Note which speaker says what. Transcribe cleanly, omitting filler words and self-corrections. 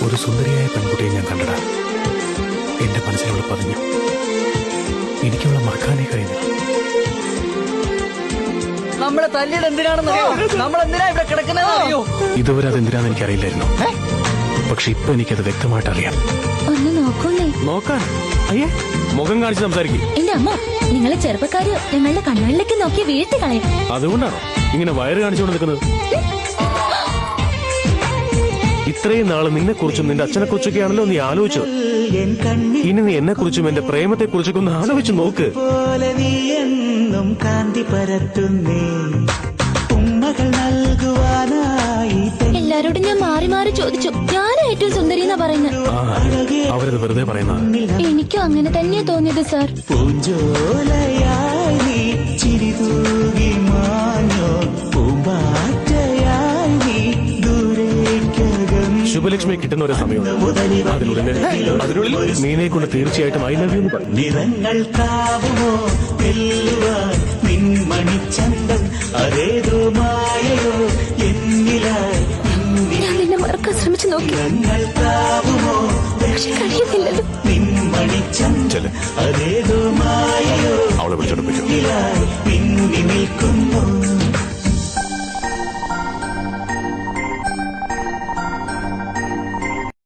Speaker 1: ഒരു സുന്ദരിയായ പെൺകുട്ടിയെ ഞാൻ കണ്ടടാ. എന്റെ മനസ്സിലൂടെ പതിഞ്ഞു. എനിക്കുള്ള മറക്കാനേ കഴിയുന്നു.
Speaker 2: നമ്മളെ തല്ലിയത് എന്തിനാണെന്നറിയോ? നമ്മളെന്തിനാ ഇവിടെ കിടക്കുന്നറിയോ?
Speaker 1: ഇതുവരെ അതെന്തിനാന്ന് എനിക്കറിയില്ലായിരുന്നു. പക്ഷെ ഇപ്പൊ എനിക്കത് വ്യക്തമായിട്ട് അറിയാം.
Speaker 3: ഒന്ന് നോക്കൂന്നേ.
Speaker 1: നോക്കാൻ? അയ്യേ, മുഖം കാണിച്ച് സംസാരിക്കും.
Speaker 3: എന്റെ അമ്മ, നിങ്ങളെ ചെറുപ്പക്കാര് ഞങ്ങളുടെ കണ്ണുകളിലേക്ക് നോക്കി വീഴ്ത്തി കളയും.
Speaker 1: അതുകൊണ്ടാണോ ഇങ്ങനെ വയറ് കാണിച്ചുകൊണ്ട് നിൽക്കുന്നത്? ഇത്രയും നാള് നിന്നെ കുറിച്ചും നിന്റെ അച്ഛനെ കുറിച്ചൊക്കെയാണല്ലോ നീ ആലോചിച്ചത്. ഇനി നീ എന്നെ കുറിച്ചും എന്റെ പ്രേമത്തെ കുറിച്ചൊക്കെ ഒന്ന് ആലോചിച്ച് നോക്ക്.
Speaker 4: കാന്തി പരത്തുന്നേ ഉമ്മകൾ നൽകുവാനായി.
Speaker 3: എല്ലാരോടും ഞാൻ മാറി മാറി ചോദിച്ചു, ഞാനാ ഏറ്റവും സുന്ദരി എന്നാ പറയുന്നത്.
Speaker 1: അവരത് വെറുതെ പറയുന്ന.
Speaker 3: എനിക്കും അങ്ങനെ തന്നെയാ തോന്നിയത് സാർ.
Speaker 4: പൂഞ്ചോലയായി നീ ചിരിതൂകി മാഞ്ഞോ, പൂമ്പാറ്റയായി നീ ദൂരേക്കകം.
Speaker 1: ശുഭലക്ഷ്മി കിട്ടുന്ന ഒരു സമയമുണ്ട്. അതിനുള്ളിൽ നീനെ കൊണ്ട് തീർച്ചയായിട്ടും ഐ ലവ് യു എന്ന് പറയും.
Speaker 4: നിറങ്ങൾക്കാവുമോ വെല്ലുവാൻ നിൻ മണിച്ചന്തം, അതേതോ മായയോ എന്നിലായി.
Speaker 3: ഞാൻ നിന്നെ മറക്കാൻ ശ്രമിച്ചു നോക്കി,
Speaker 4: നിറങ്ങൾക്കാവുമോ
Speaker 3: പക്ഷെ കഴിയുന്നില്ലല്ലോ.
Speaker 4: നിൻ മണിച്ചന്തം, അതേതോ മായയോ
Speaker 1: അവളെ വിളിച്ചോണ്ട് പോയി.
Speaker 4: എന്നിലായി പിന്നി നിൽക്കുന്നു.